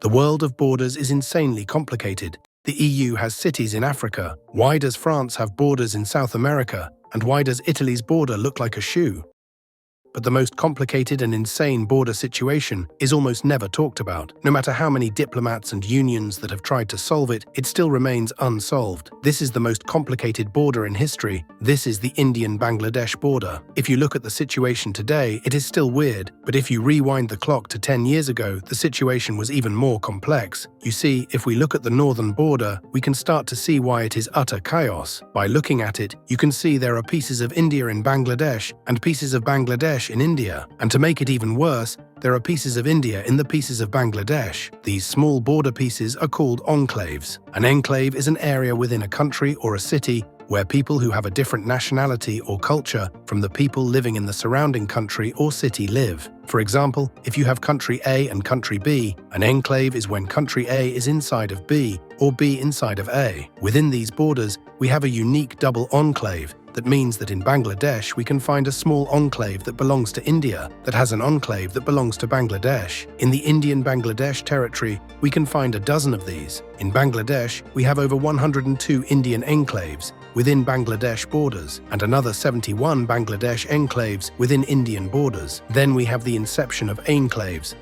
The world of borders is insanely complicated. The EU has cities in Africa. Why does France have borders in South America? And why does Italy's border look like a shoe? But the most complicated and insane border situation is almost never talked about. No matter how many diplomats and unions that have tried to solve it, it still remains unsolved. This is the most complicated border in history. This is the Indian-Bangladesh border. If you look at the situation today, it is still weird, but if you rewind the clock to 10 years ago, the situation was even more complex. You see, if we look at the northern border, we can start to see why it is utter chaos. By looking at it, you can see there are pieces of India in Bangladesh and pieces of Bangladesh in India. And to make it even worse, there are pieces of India in the pieces of Bangladesh. These small border pieces are called enclaves. An enclave is an area within a country or a city where people who have a different nationality or culture from the people living in the surrounding country or city live. For example, if you have country A and country B, an enclave is when country A is inside of B or B inside of A. Within these borders, we have a unique double enclave. That means that in Bangladesh we can find a small enclave that belongs to India that has an enclave that belongs to Bangladesh. In the Indian-Bangladesh territory, we can find a dozen of these. In Bangladesh, we have over 102 Indian enclaves within Bangladesh borders and another 71 Bangladesh enclaves within Indian borders. Then we have the inception of enclaves.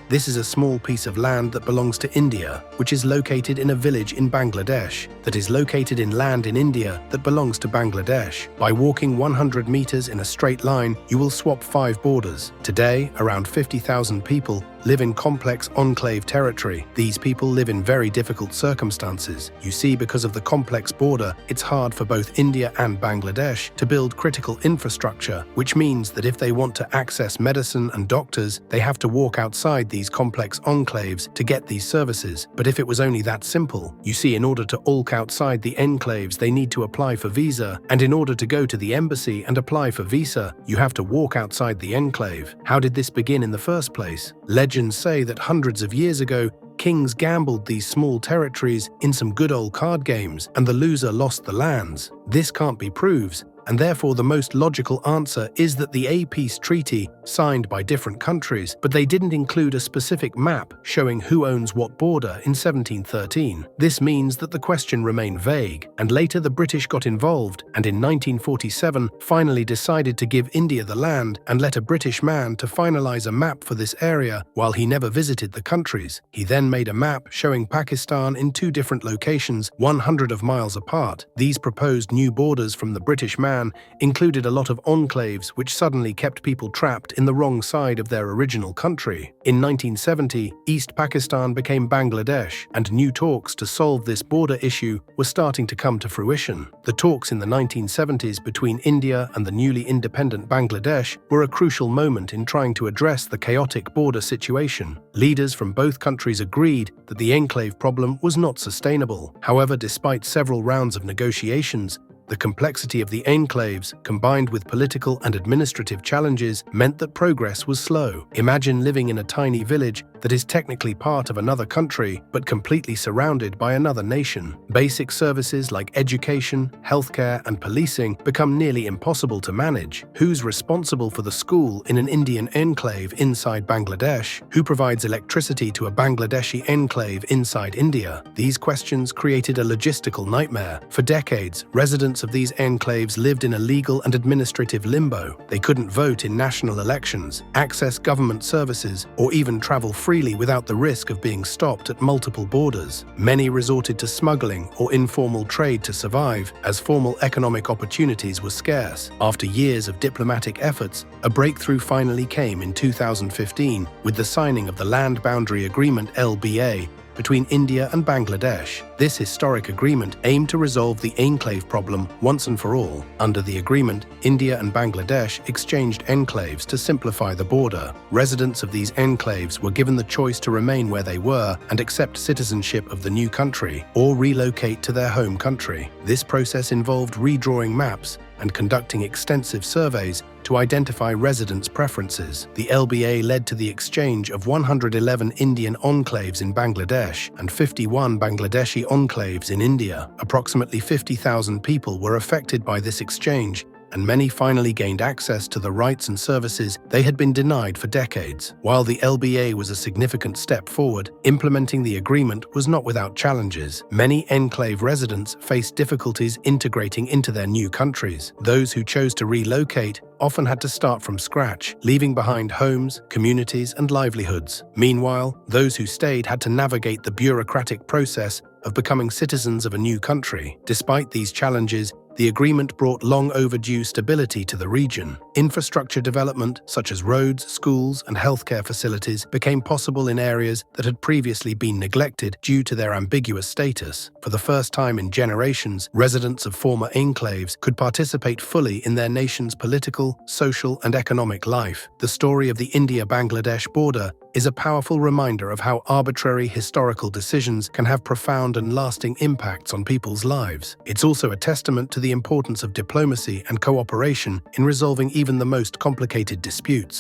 This is a small piece of land that belongs to India, which is located in a village in Bangladesh that is located in land in India that belongs to Bangladesh. By walking 100 meters in a straight line, you will swap 5 borders. Today, around 50,000 people live in complex enclave territory. These people live in very difficult circumstances. You see, because of the complex border, it's hard for both India and Bangladesh to build critical infrastructure, which means that if they want to access medicine and doctors, they have to walk outside these complex enclaves to get these services. But if it was only that simple, you see, in order to walk outside the enclaves, they need to apply for visa, and in order to go to the embassy and apply for visa, you have to walk outside the enclave. How did this begin in the first place? Legends say that hundreds of years ago, kings gambled these small territories in some good old card games, and the loser lost the lands. This can't be proved, and therefore the most logical answer is that the peace treaty signed by different countries, but they didn't include a specific map showing who owns what border in 1713. This means that the question remained vague, and later the British got involved and in 1947 finally decided to give India the land and let a British man to finalize a map for this area while he never visited the countries. He then made a map showing Pakistan in 2 different locations 100 of miles apart. These proposed new borders from the British man included a lot of enclaves which suddenly kept people trapped in the wrong side of their original country. In 1970, East Pakistan became Bangladesh, and new talks to solve this border issue were starting to come to fruition. The talks in the 1970s between India and the newly independent Bangladesh were a crucial moment in trying to address the chaotic border situation. Leaders from both countries agreed that the enclave problem was not sustainable. However, despite several rounds of negotiations, the complexity of the enclaves, combined with political and administrative challenges, meant that progress was slow. Imagine living in a tiny village that is technically part of another country, but completely surrounded by another nation. Basic services like education, healthcare, and policing become nearly impossible to manage. Who's responsible for the school in an Indian enclave inside Bangladesh? Who provides electricity to a Bangladeshi enclave inside India? These questions created a logistical nightmare. For decades, residents of these enclaves lived in a legal and administrative limbo. They couldn't vote in national elections, access government services, or even travel freely without the risk of being stopped at multiple borders. Many resorted to smuggling or informal trade to survive, as formal economic opportunities were scarce. After years of diplomatic efforts, a breakthrough finally came in 2015 with the signing of the Land Boundary Agreement (LBA) between India and Bangladesh. This historic agreement aimed to resolve the enclave problem once and for all. Under the agreement, India and Bangladesh exchanged enclaves to simplify the border. Residents of these enclaves were given the choice to remain where they were and accept citizenship of the new country, or relocate to their home country. This process involved redrawing maps and conducting extensive surveys to identify residents' preferences. The LBA led to the exchange of 111 Indian enclaves in Bangladesh and 51 Bangladeshi enclaves in India. Approximately 50,000 people were affected by this exchange, and many finally gained access to the rights and services they had been denied for decades. While the LBA was a significant step forward, implementing the agreement was not without challenges. Many enclave residents faced difficulties integrating into their new countries. Those who chose to relocate often had to start from scratch, leaving behind homes, communities, and livelihoods. Meanwhile, those who stayed had to navigate the bureaucratic process of becoming citizens of a new country. Despite these challenges, the agreement brought long-overdue stability to the region. Infrastructure development, such as roads, schools, and healthcare facilities, became possible in areas that had previously been neglected due to their ambiguous status. For the first time in generations, residents of former enclaves could participate fully in their nation's political, social, and economic life. The story of the India-Bangladesh border is a powerful reminder of how arbitrary historical decisions can have profound and lasting impacts on people's lives. It's also a testament to the importance of diplomacy and cooperation in resolving even the most complicated disputes.